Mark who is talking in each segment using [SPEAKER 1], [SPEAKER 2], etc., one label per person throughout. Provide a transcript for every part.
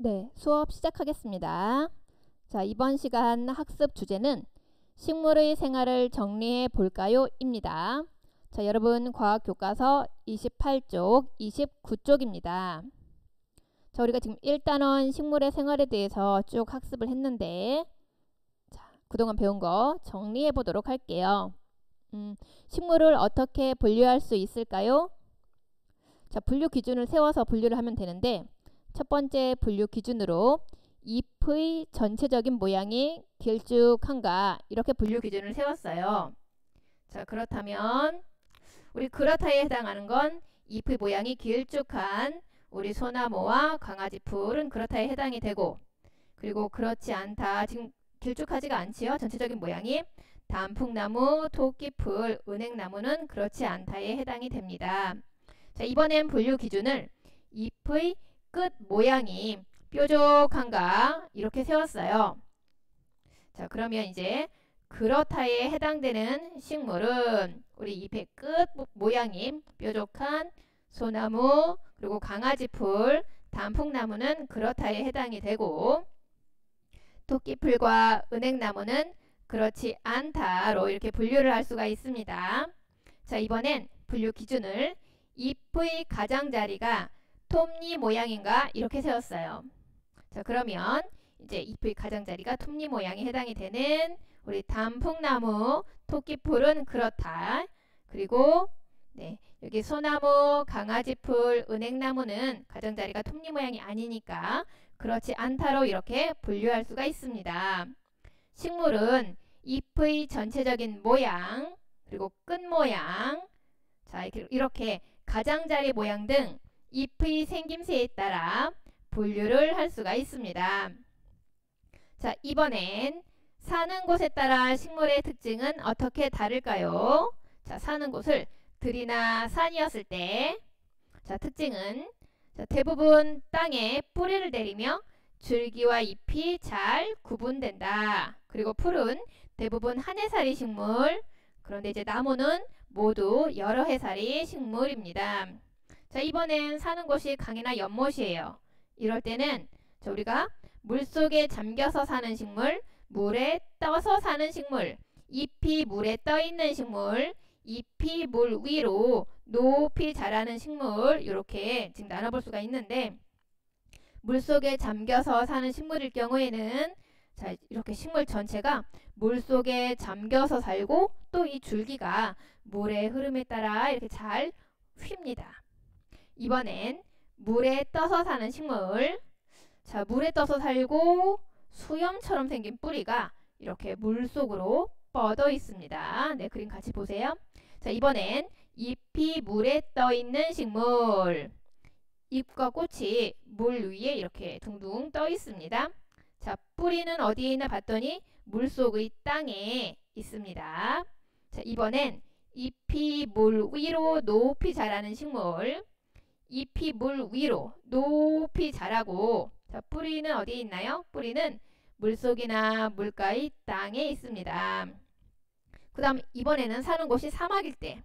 [SPEAKER 1] 네, 수업 시작하겠습니다. 자, 이번 시간 학습 주제는 식물의 생활을 정리해 볼까요? 입니다. 자, 여러분 과학 교과서 28쪽, 29쪽입니다. 자, 우리가 지금 1단원 식물의 생활에 대해서 쭉 학습을 했는데, 자, 그동안 배운 거 정리해 보도록 할게요. 식물을 어떻게 분류할 수 있을까요? 자, 분류 기준을 세워서 분류를 하면 되는데, 첫 번째 분류 기준으로 잎의 전체적인 모양이 길쭉한가, 이렇게 분류 기준을 세웠어요. 자, 그렇다면 우리 그렇다에 해당하는 건 잎의 모양이 길쭉한 우리 소나무와 강아지풀은 그렇다에 해당이 되고, 그리고 그렇지 않다, 지금 길쭉하지가 않지요, 전체적인 모양이. 단풍나무, 토끼풀, 은행나무는 그렇지 않다에 해당이 됩니다. 자, 이번엔 분류 기준을 잎의 끝 모양이 뾰족한가 이렇게 세웠어요. 자, 그러면 이제 그렇다에 해당되는 식물은 우리 잎의 끝 모양이 뾰족한 소나무, 그리고 강아지풀, 단풍나무는 그렇다에 해당이 되고, 토끼풀과 은행나무는 그렇지 않다로 이렇게 분류를 할 수가 있습니다. 자, 이번엔 분류 기준을 잎의 가장자리가 톱니 모양인가 이렇게 세웠어요. 자, 그러면 이제 잎의 가장자리가 톱니 모양에 해당이 되는 우리 단풍나무, 토끼풀은 그렇다. 그리고 여기 소나무, 강아지풀, 은행나무는 가장자리가 톱니 모양이 아니니까 그렇지 않다로 이렇게 분류할 수가 있습니다. 식물은 잎의 전체적인 모양, 그리고 끝 모양, 자, 이렇게 가장자리 모양 등 잎의 생김새에 따라 분류를 할 수가 있습니다. 자, 이번엔 사는 곳에 따라 식물의 특징은 어떻게 다를까요? 자, 사는 곳을 들이나 산이었을 때, 자, 특징은 대부분 땅에 뿌리를 내리며 줄기와 잎이 잘 구분된다. 그리고 풀은 대부분 한 해살이 식물, 그런데 이제 나무는 모두 여러 해살이 식물입니다. 자, 이번엔 사는 곳이 강이나 연못이에요. 이럴 때는 우리가 물속에 잠겨서 사는 식물, 물에 떠서 사는 식물, 잎이 물에 떠 있는 식물, 잎이 물 위로 높이 자라는 식물, 이렇게 지금 나눠볼 수가 있는데, 물속에 잠겨서 사는 식물일 경우에는 자, 이렇게 식물 전체가 물속에 잠겨서 살고, 또 이 줄기가 물의 흐름에 따라 이렇게 잘 휩니다. 이번엔 물에 떠서 사는 식물. 자, 물에 떠서 살고 수염처럼 생긴 뿌리가 이렇게 물속으로 뻗어 있습니다. 네, 그림 같이 보세요. 자, 이번엔 잎이 물에 떠 있는 식물. 잎과 꽃이 물 위에 이렇게 둥둥 떠 있습니다. 자, 뿌리는 어디에 있나 봤더니 물속의 땅에 있습니다. 자, 이번엔 잎이 물 위로 높이 자라는 식물. 잎이 물 위로 높이 자라고, 자, 뿌리는 어디에 있나요? 뿌리는 물속이나 물가의 땅에 있습니다. 그 다음 이번에는 사는 곳이 사막일 때,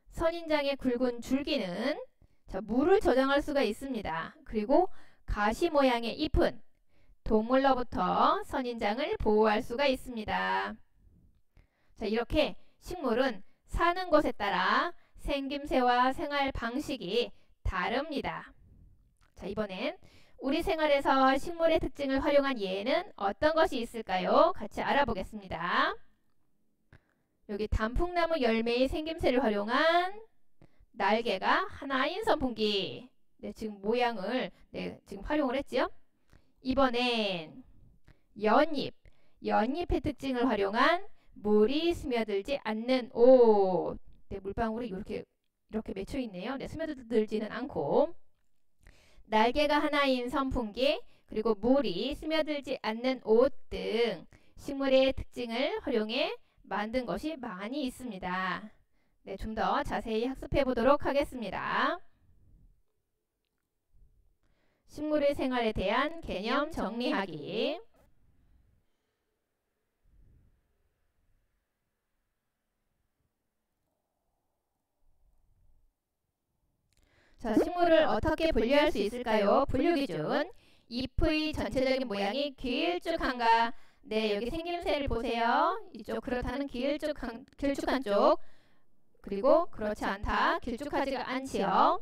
[SPEAKER 1] 선인장의 굵은 줄기는 자, 물을 저장할 수가 있습니다. 그리고 가시 모양의 잎은 동물로부터 선인장을 보호할 수가 있습니다. 자, 이렇게 식물은 사는 곳에 따라 생김새와 생활 방식이 다릅니다. 자, 이번엔 우리 생활에서 식물의 특징을 활용한 예는 어떤 것이 있을까요? 같이 알아보겠습니다. 여기 단풍나무 열매의 생김새를 활용한 날개가 하나인 선풍기. 네, 지금 모양을 지금 활용을 했지요. 이번엔 연잎의 특징을 활용한 물이 스며들지 않는 옷. 네, 물방울이 이렇게 맺혀 있네요. 네, 스며들지는 않고. 날개가 하나인 선풍기, 그리고 물이 스며들지 않는 옷 등 식물의 특징을 활용해 만든 것이 많이 있습니다. 네, 좀 더 자세히 학습해 보도록 하겠습니다. 식물의 생활에 대한 개념 정리하기. 자, 식물을 어떻게 분류할 수 있을까요? 분류 기준. 잎의 전체적인 모양이 길쭉한가? 네, 여기 생김새를 보세요. 이쪽 그렇다는 길쭉한 쪽. 그리고 그렇지 않다. 길쭉하지가 않지요.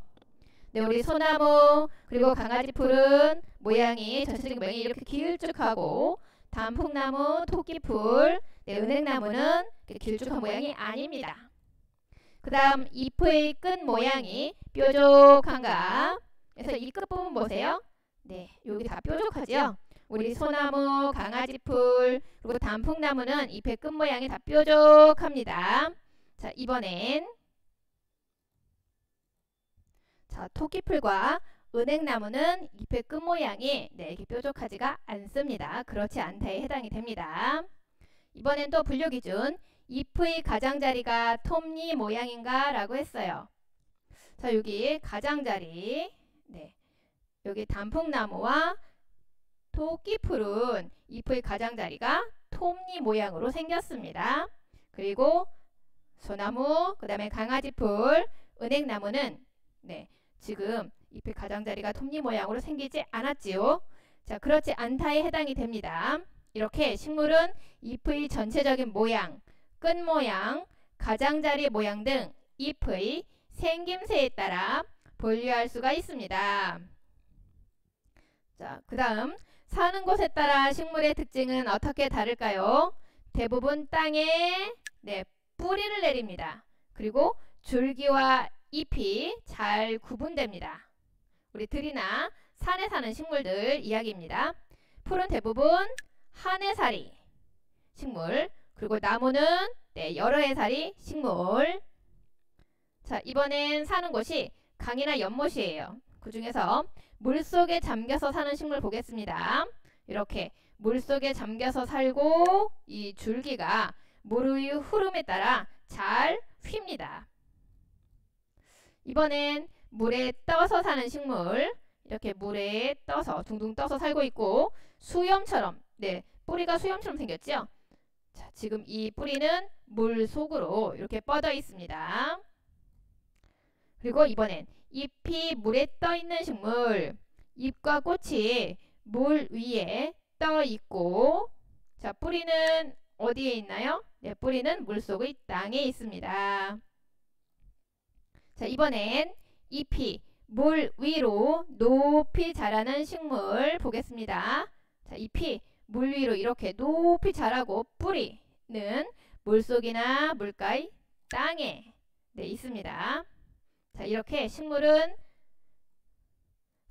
[SPEAKER 1] 네, 우리 소나무 그리고 강아지풀은 모양이 전체적인 모양이 이렇게 길쭉하고 단풍나무, 토끼풀, 네, 은행나무는 길쭉한 모양이 아닙니다. 그 다음 잎의 끝 모양이 뾰족한가? 그래서 이 끝부분 보세요. 네, 여기 다 뾰족하죠? 우리 소나무, 강아지풀, 그리고 단풍나무는 잎의 끝 모양이 다 뾰족합니다. 자, 이번엔 자, 토끼풀과 은행나무는 잎의 끝 모양이 네, 이렇게 뾰족하지가 않습니다. 그렇지 않다에 해당이 됩니다. 이번엔 또 분류 기준. 잎의 가장자리가 톱니 모양인가? 라고 했어요. 자, 여기 가장자리. 네. 여기 단풍나무와 토끼풀은 잎의 가장자리가 톱니 모양으로 생겼습니다. 그리고 소나무, 그 다음에 강아지풀, 은행나무는 네, 지금 잎의 가장자리가 톱니 모양으로 생기지 않았지요. 자, 그렇지 않다에 해당이 됩니다. 이렇게 식물은 잎의 전체적인 모양, 끝 모양, 가장자리 모양 등 잎의 생김새에 따라 분류할 수가 있습니다. 자, 그 다음 사는 곳에 따라 식물의 특징은 어떻게 다를까요? 대부분 땅에 네, 뿌리를 내립니다. 그리고 줄기와 잎이 잘 구분됩니다. 우리 들이나 산에 사는 식물들 이야기입니다. 풀은 대부분 한 해살이 식물, 그리고 나무는 네, 여러 해살이 식물. 자, 이번엔 사는 곳이 강이나 연못이에요. 그 중에서 물속에 잠겨서 사는 식물 보겠습니다. 이렇게 물속에 잠겨서 살고 이 줄기가 물의 흐름에 따라 잘 휩니다. 이번엔 물에 떠서 사는 식물, 이렇게 물에 떠서 둥둥 떠서 살고 있고 수염처럼, 네, 뿌리가 수염처럼 생겼죠? 자, 지금 이 뿌리는 물 속으로 이렇게 뻗어 있습니다. 그리고 이번엔 잎이 물에 떠 있는 식물, 잎과 꽃이 물 위에 떠 있고, 자, 뿌리는 어디에 있나요? 네, 뿌리는 물속의 땅에 있습니다. 자, 이번엔 잎이 물 위로 높이 자라는 식물 보겠습니다. 자, 잎이 물 위로 이렇게 높이 자라고 뿌리는 물속이나 물가의 땅에 네, 있습니다. 자, 이렇게 식물은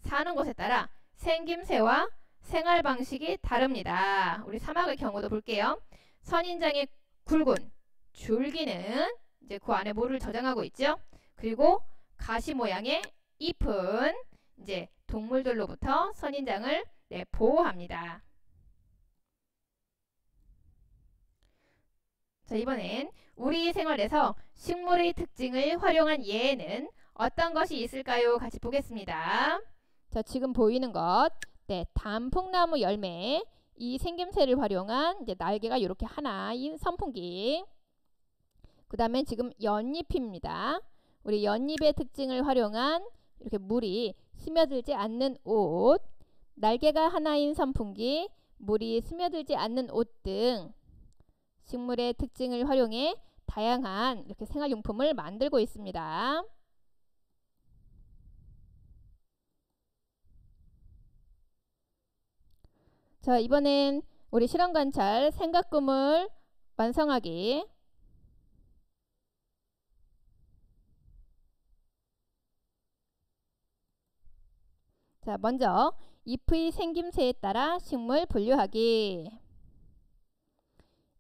[SPEAKER 1] 사는 곳에 따라 생김새와 생활 방식이 다릅니다. 우리 사막의 경우도 볼게요. 선인장의 굵은 줄기는 이제 그 안에 물을 저장하고 있죠. 그리고 가시 모양의 잎은 이제 동물들로부터 선인장을 네, 보호합니다. 자, 이번엔 우리 생활에서 식물의 특징을 활용한 예에는 어떤 것이 있을까요? 같이 보겠습니다. 자, 지금 보이는 것, 네, 단풍나무 열매, 이 생김새를 활용한 이제 날개가 이렇게 하나인 선풍기. 그 다음에 지금 연잎입니다. 우리 연잎의 특징을 활용한 이렇게 물이 스며들지 않는 옷, 날개가 하나인 선풍기, 물이 스며들지 않는 옷 등 식물의 특징을 활용해 다양한 이렇게 생활용품을 만들고 있습니다. 자, 이번엔 우리 실험관찰 생각구물 완성하기. 자, 먼저 잎의 생김새에 따라 식물 분류하기.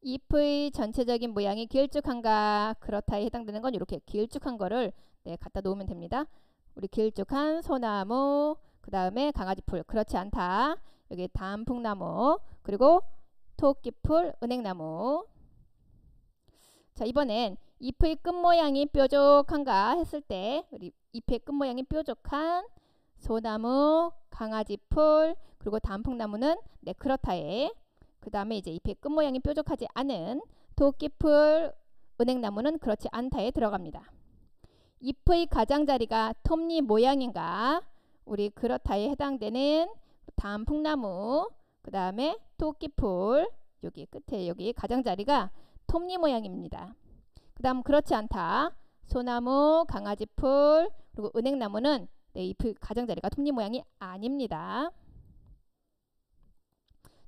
[SPEAKER 1] 잎의 전체적인 모양이 길쭉한가? 그렇다에 해당되는 건 이렇게 길쭉한 거를 네, 갖다 놓으면 됩니다. 우리 길쭉한 소나무, 그 다음에 강아지풀, 그렇지 않다. 여기 단풍나무, 그리고 토끼풀, 은행나무. 자, 이번엔 잎의 끝모양이 뾰족한가 했을 때 우리 잎의 끝모양이 뾰족한 소나무, 강아지풀, 그리고 단풍나무는 네, 그렇다에, 그 다음에 이제 잎의 끝모양이 뾰족하지 않은 토끼풀, 은행나무는 그렇지 않다에 들어갑니다. 잎의 가장자리가 톱니 모양인가? 우리 그렇다에 해당되는 단풍나무, 그 다음에 토끼풀, 여기 끝에 여기 가장자리가 톱니 모양입니다. 그 다음 그렇지 않다. 소나무, 강아지풀, 그리고 은행나무는 잎의 가장자리가 톱니 모양이 아닙니다.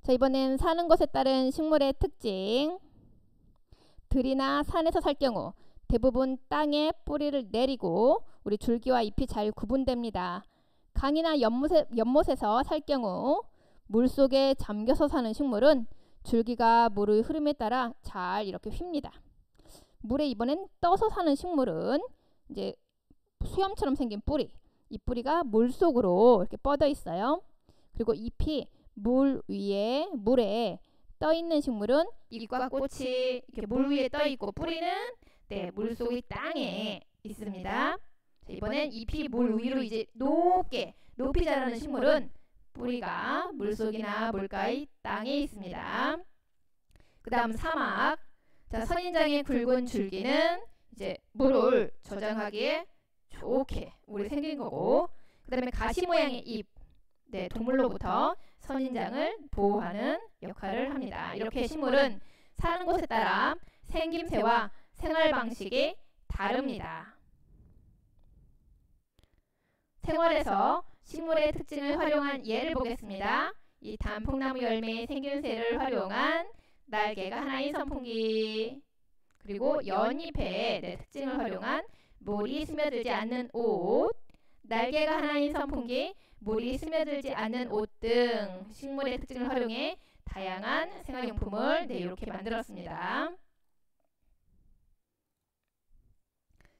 [SPEAKER 1] 자, 이번엔 사는 곳에 따른 식물의 특징. 들이나 산에서 살 경우 대부분 땅에 뿌리를 내리고 우리 줄기와 잎이 잘 구분됩니다. 강이나 연못에서 살 경우 물속에 잠겨서 사는 식물은 줄기가 물의 흐름에 따라 잘 이렇게 휩니다. 물에 이번엔 떠서 사는 식물은 이제 수염처럼 생긴 뿌리, 이 뿌리가 물 속으로 이렇게 뻗어 있어요. 그리고 잎이 물에 떠 있는 식물은 잎과 꽃이 이렇게 물 위에 떠 있고 뿌리는 물속의 땅에 있습니다. 자, 이번엔 잎이 물 위로 이제 높이 자라는 식물은 뿌리가 물속이나 물가의 땅에 있습니다. 그 다음 사막. 자, 선인장의 굵은 줄기는 이제 물을 저장하기에 좋게 우리 생긴 거고, 그 다음에 가시 모양의 잎, 동물로부터 선인장을 보호하는 역할을 합니다. 이렇게 식물은 사는 곳에 따라 생김새와 생활 방식이 다릅니다. 생활에서 식물의 특징을 활용한 예를 보겠습니다. 이 단풍나무 열매의 생김새를 활용한 날개가 하나인 선풍기, 그리고 연잎의 특징을 활용한 물이 스며들지 않는 옷, 날개가 하나인 선풍기, 물이 스며들지 않는 옷 등 식물의 특징을 활용해 다양한 생활용품을 이렇게 만들었습니다.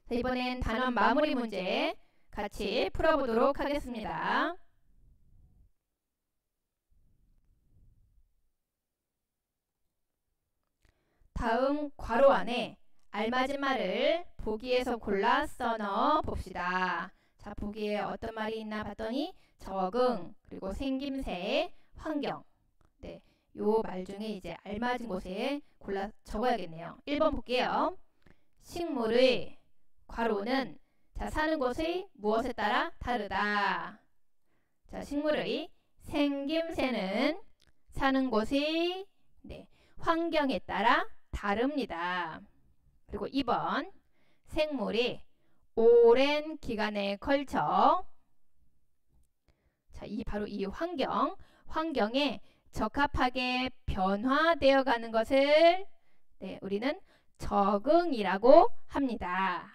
[SPEAKER 1] 자, 이번엔 단원 마무리 문제 같이 풀어보도록 하겠습니다. 다음 괄호 안에 알맞은 말을 보기에서 골라 써넣어 봅시다. 자, 보기에 어떤 말이 있나 봤더니 적응, 그리고 생김새, 환경. 요 말 중에 이제 알맞은 곳에 골라 적어야겠네요. 1번 볼게요. 식물의 괄호는 사는 곳의 무엇에 따라 다르다. 자, 식물의 생김새는 사는 곳의 환경에 따라 다릅니다. 그리고 2번 생물이 오랜 기간에 걸쳐 바로 이 환경에 적합하게 변화되어 가는 것을 우리는 적응이라고 합니다.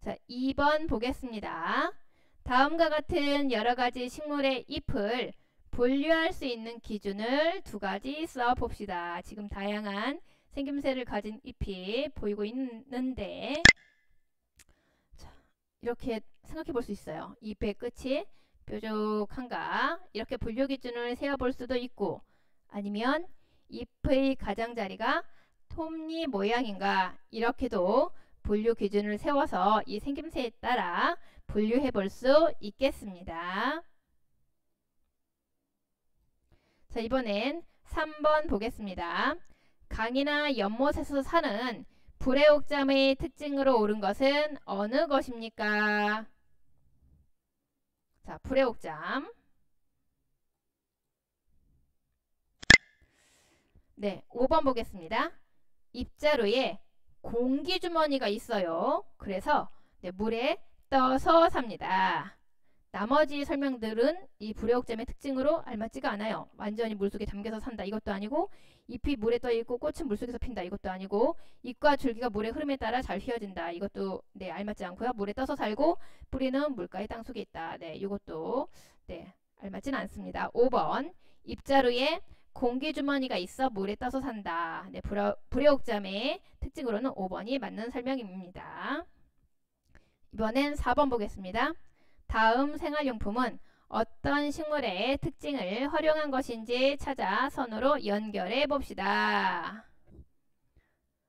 [SPEAKER 1] 자, 2번 보겠습니다. 다음과 같은 여러가지 식물의 잎을 분류할 수 있는 기준을 2가지 써봅시다. 지금 다양한 생김새를 가진 잎이 보이고 있는데, 자, 이렇게 생각해 볼 수 있어요. 잎의 끝이 뾰족한가, 이렇게 분류 기준을 세워볼 수도 있고, 아니면 잎의 가장자리가 톱니 모양인가, 이렇게도 분류 기준을 세워서 이 생김새에 따라 분류해 볼 수 있겠습니다. 자, 이번엔 3번 보겠습니다. 강이나 연못에서 사는 불애옥잠의 특징으로 옳은 것은 어느 것입니까? 자, 불애옥잠. 5번 보겠습니다. 잎자루에 공기주머니가 있어요. 그래서 물에 떠서 삽니다. 나머지 설명들은 이 불애옥잠의 특징으로 알맞지가 않아요. 완전히 물속에 잠겨서 산다, 이것도 아니고, 잎이 물에 떠 있고 꽃은 물속에서 핀다, 이것도 아니고, 잎과 줄기가 물의 흐름에 따라 잘 휘어진다, 이것도 알맞지 않고요. 물에 떠서 살고 뿌리는 물가의 땅속에 있다. 이것도 알맞지는 않습니다. 5번 잎자루에 공기주머니가 있어 물에 떠서 산다. 불애옥잠의 특징으로는 5번이 맞는 설명입니다. 이번엔 4번 보겠습니다. 다음 생활용품은 어떤 식물의 특징을 활용한 것인지 찾아 선으로 연결해 봅시다.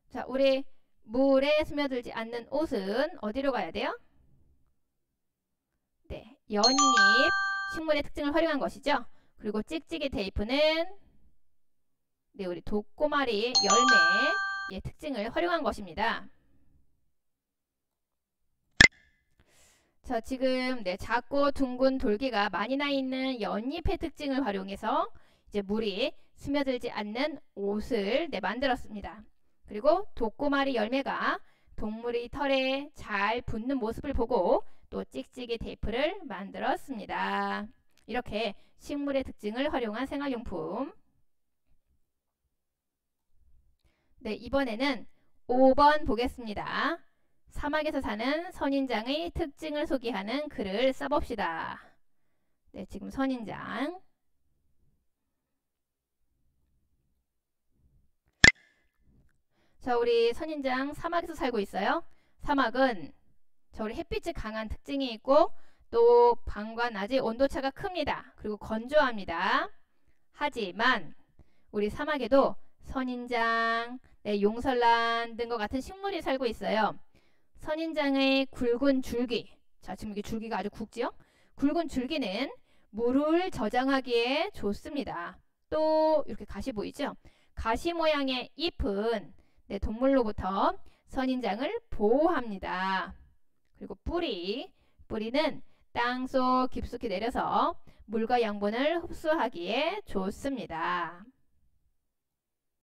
[SPEAKER 1] 자, 우리 물에 스며들지 않는 옷은 어디로 가야 돼요? 연잎, 식물의 특징을 활용한 것이죠. 그리고 찍찍이 테이프는 우리 독고마리 열매의 특징을 활용한 것입니다. 자, 지금 작고 둥근 돌기가 많이 나 있는 연잎의 특징을 활용해서 이제 물이 스며들지 않는 옷을 만들었습니다. 그리고 독고마리 열매가 동물의 털에 잘 붙는 모습을 보고 또 찍찍이 테이프를 만들었습니다. 이렇게 식물의 특징을 활용한 생활용품. 네, 이번에는 5번 보겠습니다. 사막에서 사는 선인장의 특징을 소개하는 글을 써봅시다. 네, 지금 선인장. 자, 우리 선인장 사막에서 살고 있어요. 사막은 우리 햇빛이 강한 특징이 있고 또 밤과 낮의 온도차가 큽니다. 그리고 건조합니다. 하지만 우리 사막에도 선인장, 용설란 등과 같은 식물이 살고 있어요. 선인장의 굵은 줄기, 자 지금 이게 줄기가 아주 굵지요? 굵은 줄기는 물을 저장하기에 좋습니다. 또 이렇게 가시 보이죠? 가시 모양의 잎은 동물로부터 선인장을 보호합니다. 그리고 뿌리는 땅속 깊숙이 내려서 물과 양분을 흡수하기에 좋습니다.